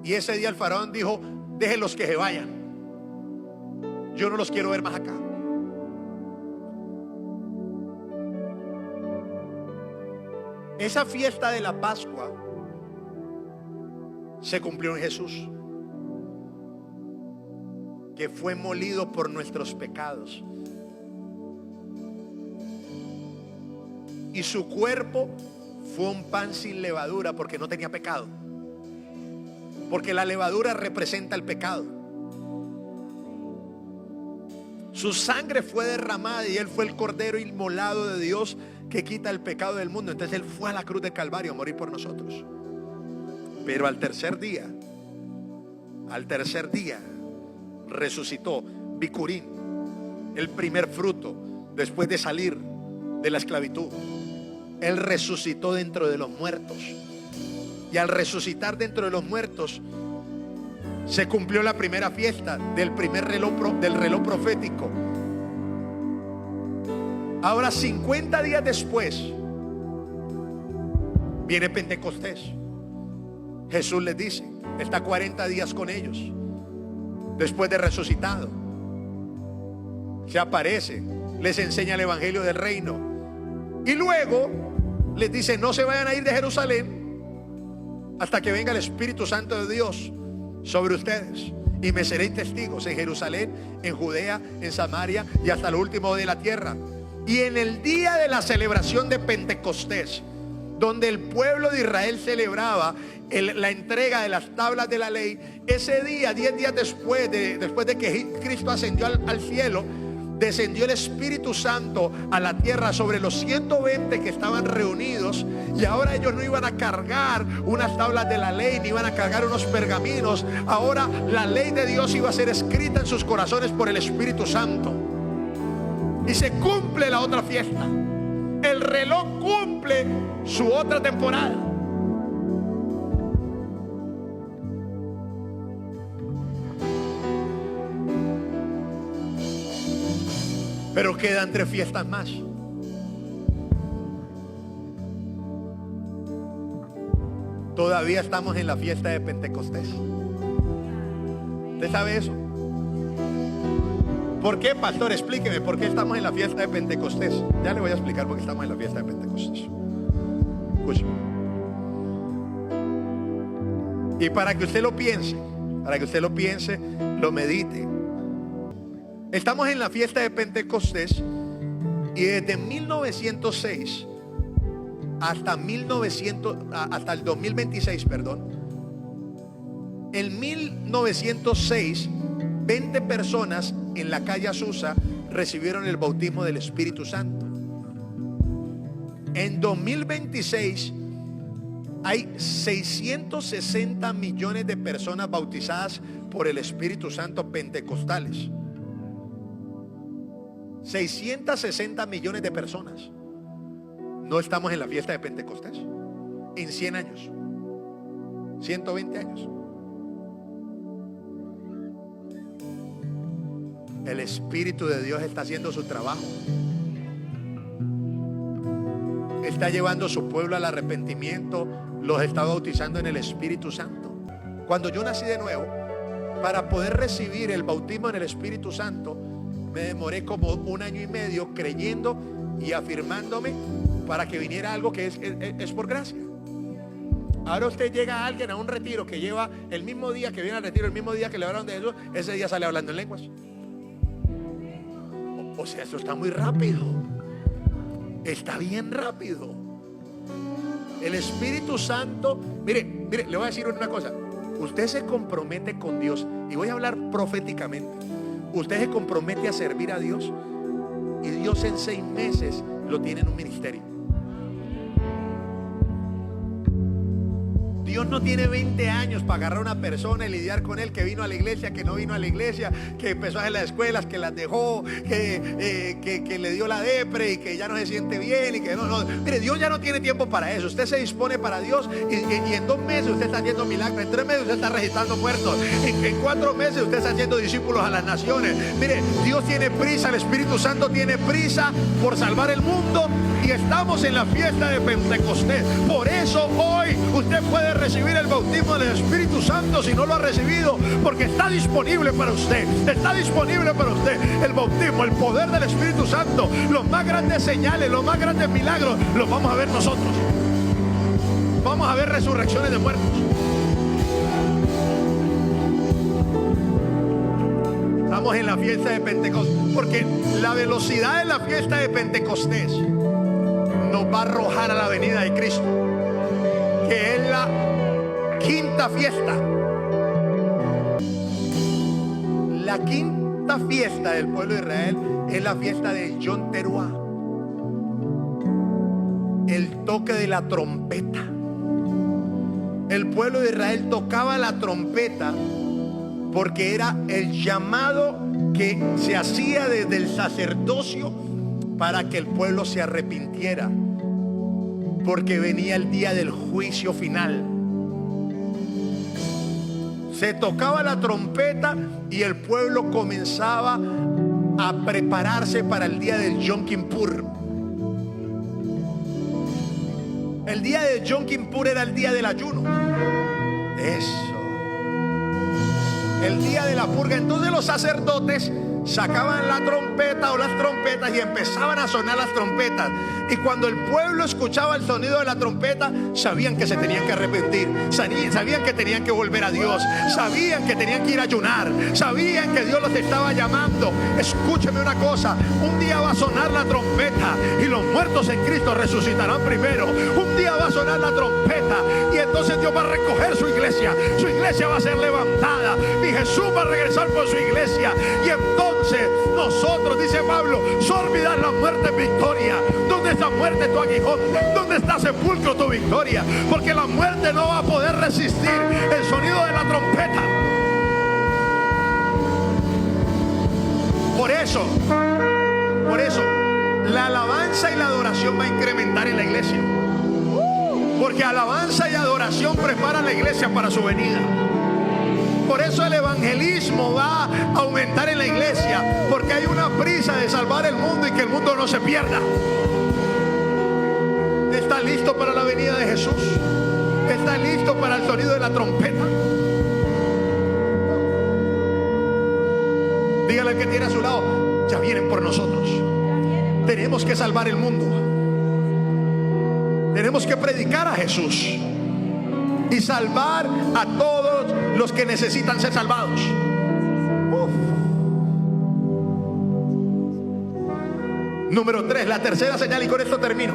Y ese día el faraón dijo: déjenlos que se vayan, yo no los quiero ver más acá. Esa fiesta de la Pascua se cumplió en Jesús, que fue molido por nuestros pecados, y su cuerpo fue un pan sin levadura porque no tenía pecado, porque la levadura representa el pecado. Su sangre fue derramada y él fue el cordero inmolado de Dios que quita el pecado del mundo. Entonces él fue a la cruz de Calvario a morir por nosotros. Pero al tercer día resucitó. Bicurín, el primer fruto después de salir de la esclavitud. Él resucitó dentro de los muertos, y al resucitar dentro de los muertos se cumplió la primera fiesta del reloj profético. Ahora 50 días después viene Pentecostés. Jesús les dice, está 40 días con ellos después de resucitado. Se aparece, les enseña el evangelio del reino, y luego les dice: no se vayan a ir de Jerusalén hasta que venga el Espíritu Santo de Dios sobre ustedes, y me seréis testigos en Jerusalén, en Judea, en Samaria y hasta lo último de la tierra. Y en el día de la celebración de Pentecostés, donde el pueblo de Israel celebraba la entrega de las tablas de la ley, ese día, 10 días después de que Cristo ascendió al cielo, descendió el Espíritu Santo a la tierra sobre los 120 que estaban reunidos. Y ahora ellos no iban a cargar unas tablas de la ley, ni iban a cargar unos pergaminos. Ahora la ley de Dios iba a ser escrita en sus corazones por el Espíritu Santo. Y se cumple la otra fiesta. El reloj cumple su otra temporada. Pero quedan 3 fiestas más. Todavía estamos en la fiesta de Pentecostés. ¿Usted sabe eso? ¿Por qué, pastor? Explíqueme por qué estamos en la fiesta de Pentecostés. Ya le voy a explicar por qué estamos en la fiesta de Pentecostés. Escúcheme. Y para que usted lo piense, lo medite. Estamos en la fiesta de Pentecostés y desde 1906 hasta el 2026, en 1906 20 personas en la calle Azusa recibieron el bautismo del Espíritu Santo. En 2026 hay 660 millones de personas bautizadas por el Espíritu Santo pentecostales. 660 millones de personas. No estamos en la fiesta de Pentecostés en 100 años, 120 años. El Espíritu de Dios está haciendo su trabajo. Está llevando a su pueblo al arrepentimiento. Los está bautizando en el Espíritu Santo. Cuando yo nací de nuevo, para poder recibir el bautismo en el Espíritu Santo, me demoré como 1 año y medio creyendo y afirmándome para que viniera algo que es por gracia. Ahora usted llega a alguien a un retiro que lleva el mismo día que viene al retiro, el mismo día que le hablaron de Jesús, ese día sale hablando en lenguas. O sea, eso está muy rápido. Está bien rápido. El Espíritu Santo, mire, le voy a decir una cosa. Usted se compromete con Dios, y voy a hablar proféticamente. Usted se compromete a servir a Dios y Dios en 6 meses lo tiene en un ministerio. Dios no tiene 20 años para agarrar a una persona y lidiar con él, que vino a la iglesia, que no vino a la iglesia, que empezó a hacer las escuelas, que las dejó, que le dio la depre y que ya no se siente bien y que no. Mire, Dios ya no tiene tiempo para eso. Usted se dispone para Dios y en 2 meses usted está haciendo milagros, en 3 meses usted está registrando muertos, en 4 meses usted está haciendo discípulos a las naciones. Mire, Dios tiene prisa, el Espíritu Santo tiene prisa por salvar el mundo, y estamos en la fiesta de Pentecostés. Por eso hoy usted puede recibir el bautismo del Espíritu Santo si no lo ha recibido, porque está disponible para usted. Está disponible para usted el bautismo, el poder del Espíritu Santo. Los más grandes señales, los más grandes milagros los vamos a ver nosotros. Vamos a ver resurrecciones de muertos. Estamos en la fiesta de Pentecostés, porque la velocidad de la fiesta de Pentecostés nos va a arrojar a la venida de Cristo, que es la 5ª fiesta. La 5ª fiesta del pueblo de Israel es la fiesta de Yom Teruah, el toque de la trompeta. El pueblo de Israel tocaba la trompeta porque era el llamado que se hacía desde el sacerdocio para que el pueblo se arrepintiera, porque venía el día del juicio final. Se tocaba la trompeta y el pueblo comenzaba a prepararse para el día del Yom Kippur. El día del Yom Kippur era el día del ayuno. Eso. El día de la purga. Entonces los sacerdotes sacaban la trompeta o las trompetas y empezaban a sonar las trompetas. Y cuando el pueblo escuchaba el sonido de la trompeta, sabían que se tenían que arrepentir, sabían que tenían que volver a Dios, sabían que tenían que ir a ayunar, sabían que Dios los estaba llamando. Escúcheme una cosa, un día va a sonar la trompeta y los muertos en Cristo resucitarán primero. Un día va a sonar la trompeta y entonces Dios va a recoger su iglesia va a ser levantada y Jesús va a regresar por su iglesia. Y entonces nosotros, dice Pablo, olvidar la muerte en victoria. ¿Dónde está muerte tu aguijón? ¿Dónde está sepulcro tu victoria? Porque la muerte no va a poder resistir el sonido de la trompeta. Por eso la alabanza y la adoración va a incrementar en la iglesia, porque alabanza y adoración preparan la iglesia para su venida. Por eso el evangelismo va a aumentar en la iglesia, porque hay una prisa de salvar el mundo y que el mundo no se pierda. ¿Está listo para la venida de Jesús? ¿Está listo para el sonido de la trompeta? Dígale al que tiene a su lado, ya vienen por nosotros. Tenemos que salvar el mundo. Tenemos que predicar a Jesús y salvar a todos los que necesitan ser salvados. Número 3, la tercera señal, y con esto termino,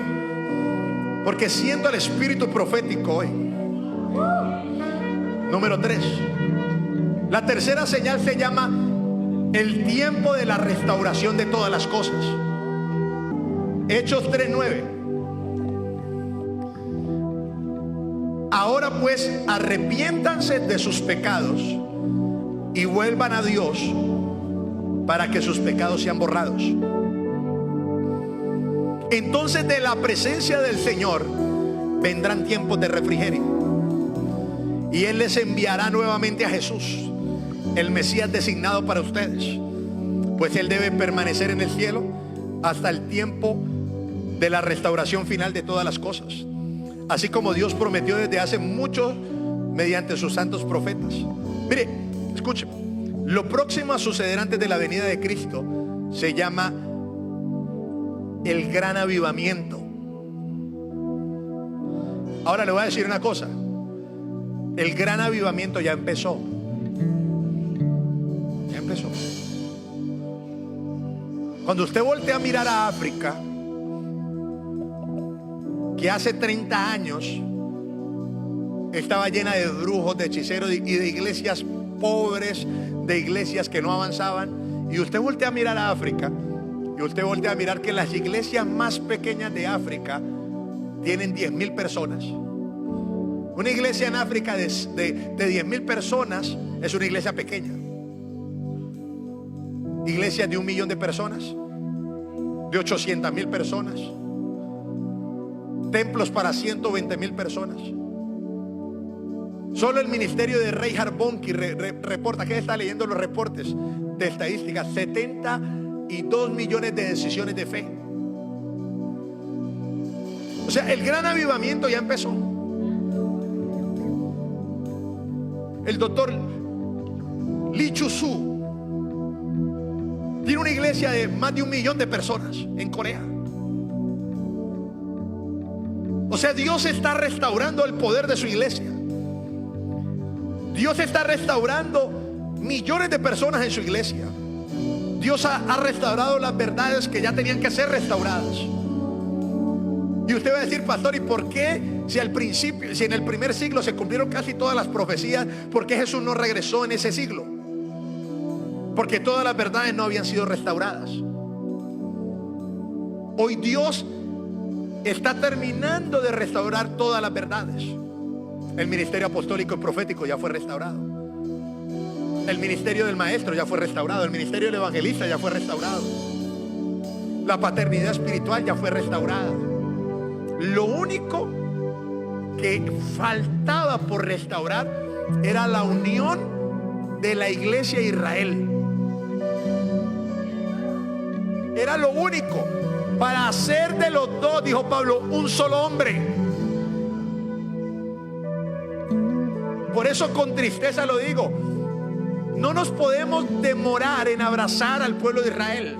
porque siento el espíritu profético hoy. Número 3, la tercera señal se llama el tiempo de la restauración de todas las cosas. Hechos 3:9. Ahora pues arrepiéntanse de sus pecados y vuelvan a Dios para que sus pecados sean borrados. Entonces de la presencia del Señor vendrán tiempos de refrigerio y Él les enviará nuevamente a Jesús, el Mesías designado para ustedes, pues Él debe permanecer en el cielo hasta el tiempo de la restauración final de todas las cosas, así como Dios prometió desde hace mucho mediante sus santos profetas. Mire, escuche, lo próximo a suceder antes de la venida de Cristo se llama el gran avivamiento. Ahora le voy a decir una cosa, el gran avivamiento ya empezó. Ya empezó. Cuando usted voltea a mirar a África, que hace 30 años estaba llena de brujos, de hechiceros y de iglesias pobres, de iglesias que no avanzaban, y usted voltea a mirar a África y usted voltea a mirar que las iglesias más pequeñas de África tienen 10,000 personas. Una iglesia en África de 10,000 personas es una iglesia pequeña. Iglesias de 1,000,000 de personas, de 800,000 personas, templos para 120,000 personas. Solo el ministerio de Reinhard Bonnke reporta, que está leyendo los reportes de estadísticas, 72 millones de decisiones de fe. O sea, el gran avivamiento ya empezó. El doctor Lee Chu-Soo tiene una iglesia de más de 1,000,000 de personas en Corea. O sea, Dios está restaurando el poder de su iglesia. Dios está restaurando millones de personas en su iglesia. Dios ha restaurado las verdades que ya tenían que ser restauradas. Y usted va a decir, pastor, ¿y por qué si al principio, si en el primer siglo se cumplieron casi todas las profecías, por qué Jesús no regresó en ese siglo? Porque todas las verdades no habían sido restauradas. Hoy Dios está terminando de restaurar todas las verdades. El ministerio apostólico y profético ya fue restaurado. El ministerio del maestro ya fue restaurado. El ministerio del evangelista ya fue restaurado. La paternidad espiritual ya fue restaurada. Lo único que faltaba por restaurar era la unión de la iglesia a Israel. Era lo único. Para hacer de los dos, dijo Pablo, un solo hombre. Por eso con tristeza lo digo, No nos podemos demorar en abrazar al pueblo de Israel.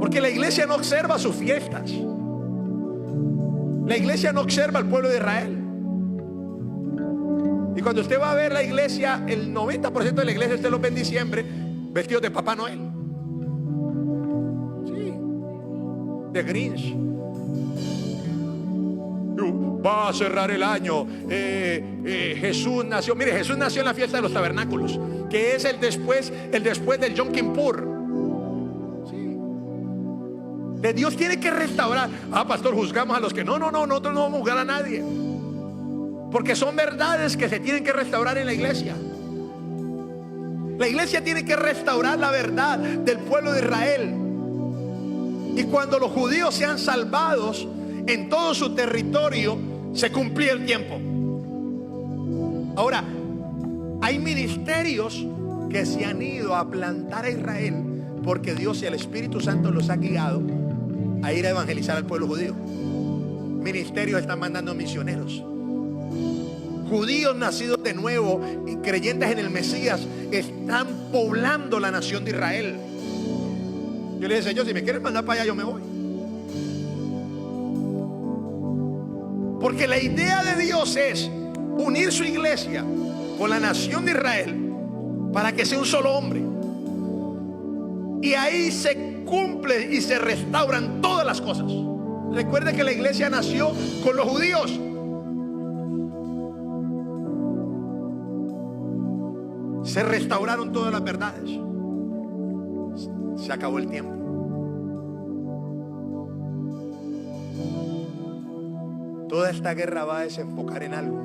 Porque la iglesia no observa sus fiestas. La iglesia no observa al pueblo de Israel. Y cuando usted va a ver la iglesia, el 90% de la iglesia usted lo ve en diciembre vestidos de Papá Noel. Sí, de Grinch. Va a cerrar el año. Jesús nació. Mire, Jesús nació en la fiesta de los tabernáculos, que es el después del Yom Kippur. De Dios tiene que restaurar. Pastor, juzgamos a los que nosotros no vamos a juzgar a nadie, porque son verdades que se tienen que restaurar en la iglesia. La iglesia tiene que restaurar la verdad del pueblo de Israel. Y cuando los judíos sean salvados en todo su territorio, se cumplía el tiempo. Ahora, hay ministerios que se han ido a plantar a Israel porque Dios y el Espíritu Santo los ha guiado a ir a evangelizar al pueblo judío. Ministerios están mandando misioneros. Judíos nacidos de nuevo y creyentes en el Mesías están poblando la nación de Israel. Yo le dije, Señor, si me quieres mandar para allá, yo me voy. Porque la idea de Dios es unir su iglesia con la nación de Israel para que sea un solo hombre. Y ahí se cumple y se restauran todas las cosas. Recuerde que la iglesia nació con los judíos. Se restauraron todas las verdades. Se acabó el tiempo. Toda esta guerra va a desenfocar en algo.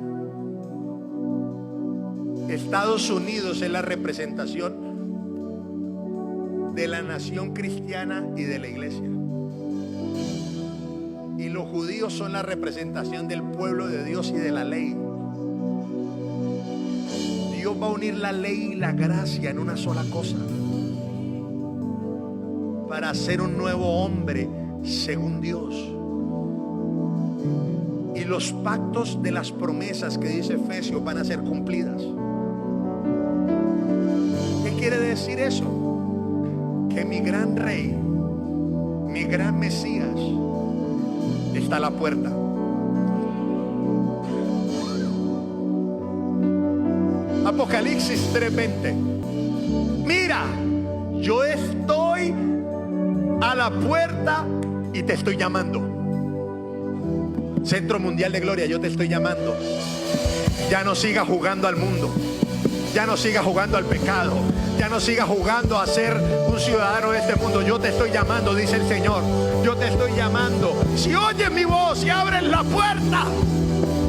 Estados Unidos es la representación de la nación cristiana y de la iglesia. Y los judíos son la representación del pueblo de Dios y de la ley. Dios va a unir la ley y la gracia en una sola cosa, para hacer un nuevo hombre según Dios. Y los pactos de las promesas que dice Efesios van a ser cumplidas. ¿Qué quiere decir eso? Que mi gran rey, mi gran Mesías, está a la puerta. Apocalipsis 3:20. Mira, yo estoy a la puerta y te estoy llamando. Centro Mundial de Gloria, yo te estoy llamando. Ya no sigas jugando al mundo. Ya no sigas jugando al pecado. Ya no sigas jugando a ser un ciudadano de este mundo. Yo te estoy llamando, dice el Señor. Yo te estoy llamando. Si oyes mi voz y abres la puerta,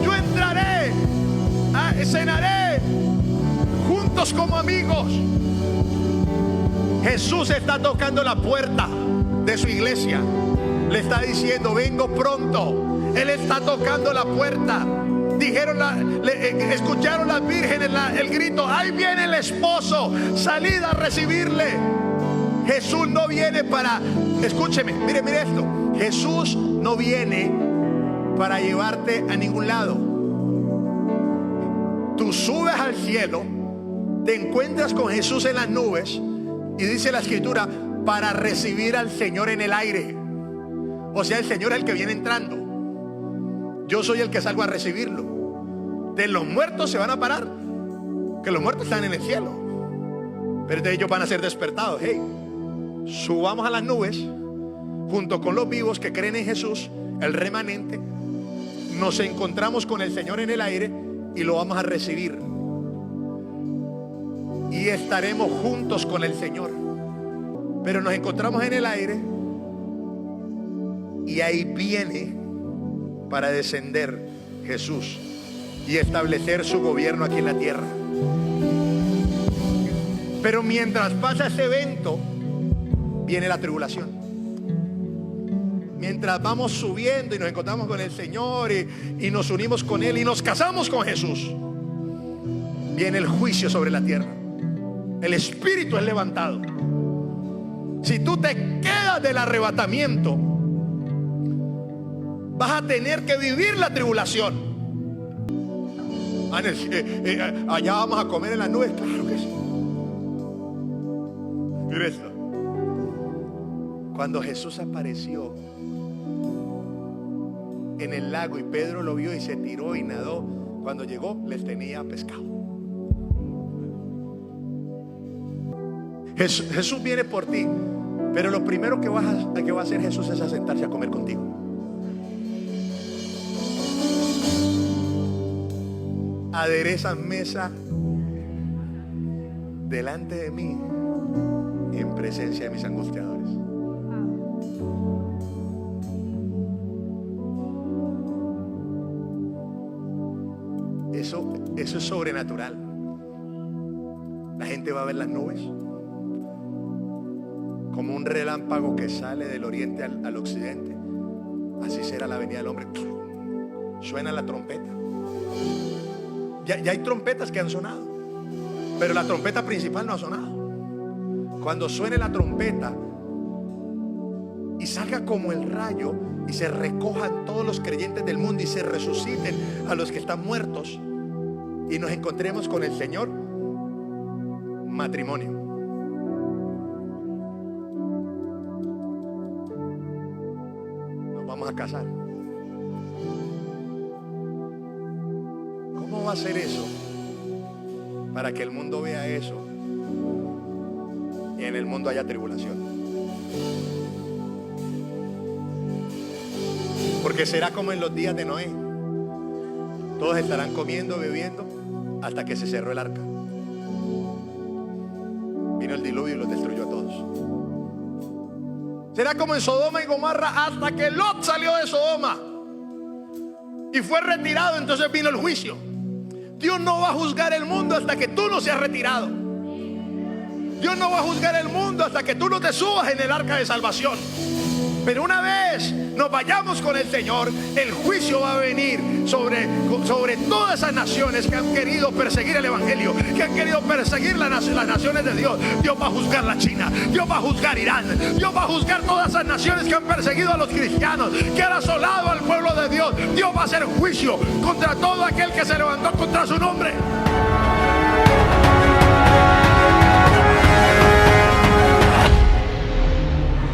yo entraré, cenaré juntos como amigos. Jesús está tocando la puerta de su iglesia. Le está diciendo, vengo pronto. Él está tocando la puerta. Dijeron, escucharon las vírgenes el grito, ahí viene el esposo, salid a recibirle. Jesús no viene para, escúcheme, mire esto. Jesús no viene para llevarte a ningún lado. Tú subes al cielo, te encuentras con Jesús en las nubes, y dice la escritura, para recibir al Señor en el aire. O sea, el Señor es el que viene entrando. Yo soy el que salgo a recibirlo. De los muertos se van a parar, que los muertos están en el cielo, pero de ellos van a ser despertados. Hey, subamos a las nubes junto con los vivos que creen en Jesús, el remanente. Nos encontramos con el Señor en el aire y lo vamos a recibir, y estaremos juntos con el Señor. Pero nos encontramos en el aire, y ahí viene para descender Jesús y establecer su gobierno aquí en la tierra. Pero mientras pasa ese evento, viene la tribulación. Mientras vamos subiendo y nos encontramos con el Señor y nos unimos con Él y nos casamos con Jesús, viene el juicio sobre la tierra. El Espíritu es levantado. Si tú te quedas del arrebatamiento, Vas a tener que vivir la tribulación. Allá vamos a comer en las nubes, claro que sí. Mira esto. Cuando Jesús apareció en el lago y Pedro lo vio y se tiró y nadó, cuando llegó les tenía pescado. Jesús viene por ti, pero lo primero que va a hacer Jesús es a sentarse a comer contigo. Aderezas mesa delante de mí en presencia de mis angustiadores. Eso es sobrenatural. La gente va a ver las nubes como un relámpago que sale del oriente al occidente. Así será la venida del hombre. Suena la trompeta. Ya hay trompetas que han sonado, pero la trompeta principal no ha sonado. Cuando suene la trompeta y salga como el rayo y se recojan todos los creyentes del mundo y se resuciten a los que están muertos y nos encontremos con el Señor, matrimonio. Nos vamos a casar. ¿Cómo va a ser eso? Para que el mundo vea eso y en el mundo haya tribulación. Porque será como en los días de Noé. Todos estarán comiendo, bebiendo hasta que se cerró el arca. Vino el diluvio y los destruyó a todos. Será como en Sodoma y Gomorra hasta que Lot salió de Sodoma y fue retirado. Entonces vino el juicio. Dios no va a juzgar el mundo hasta que tú no seas retirado. Dios no va a juzgar el mundo hasta que tú no te subas en el arca de salvación. Pero una vez nos vayamos con el Señor, el juicio va a venir sobre todas esas naciones que han querido perseguir el Evangelio, que han querido perseguir las naciones de Dios. Dios va a juzgar la China, Dios va a juzgar Irán, Dios va a juzgar todas esas naciones que han perseguido a los cristianos, que han asolado al pueblo de Dios. Dios va a hacer juicio contra todo aquel que se levantó contra su nombre.